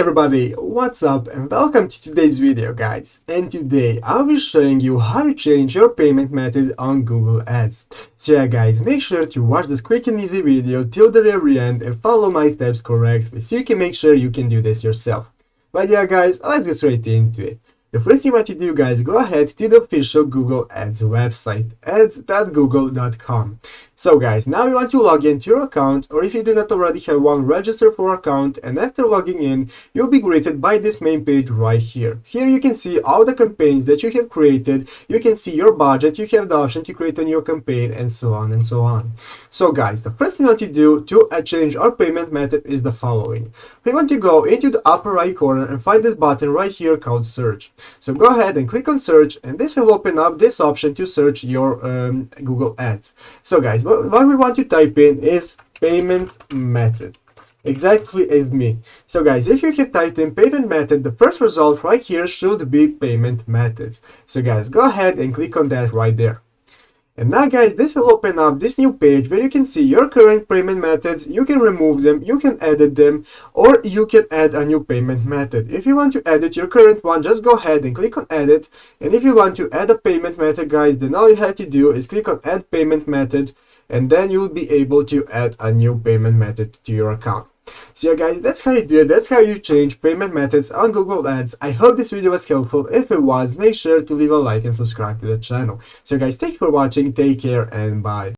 everybody, what's up and welcome to today's video guys. And today I'll be showing you how to change your payment method on Google Ads. So yeah guys, make sure to watch this quick and easy video till the very end and follow my steps correctly so you can make sure you can do this yourself. But yeah guys, let's get straight into it. The first thing you want to do guys, go ahead to the official Google Ads website, ads.google.com. So guys, now you want to log into your account, or if you do not already have one, register for account, and after logging in, you'll be greeted by this main page right here. Here you can see all the campaigns that you have created, you can see your budget, you have the option to create a new campaign, and so on and so on. So guys, the first thing you want to do to change our payment method is the following. We want to go into the upper right corner and find this button right here called search. So go ahead and click on search, and this will open up this option to search your Google Ads. So guys, what we want to type in is payment method, exactly as me. So guys, if you have typed in payment method, the first result right here should be payment methods. So guys, go ahead and click on that right there. And now guys, this will open up this new page where you can see your current payment methods. You can remove them, you can edit them, or you can add a new payment method. If you want to edit your current one, just go ahead and click on edit. And if you want to add a payment method guys, then all you have to do is click on add payment method, and then you'll be able to add a new payment method to your account. So yeah guys, that's how you do it. That's how you change payment methods on Google Ads. I hope this video was helpful. If it was, make sure to leave a like and subscribe to the channel. So guys, thank you for watching, take care, and bye.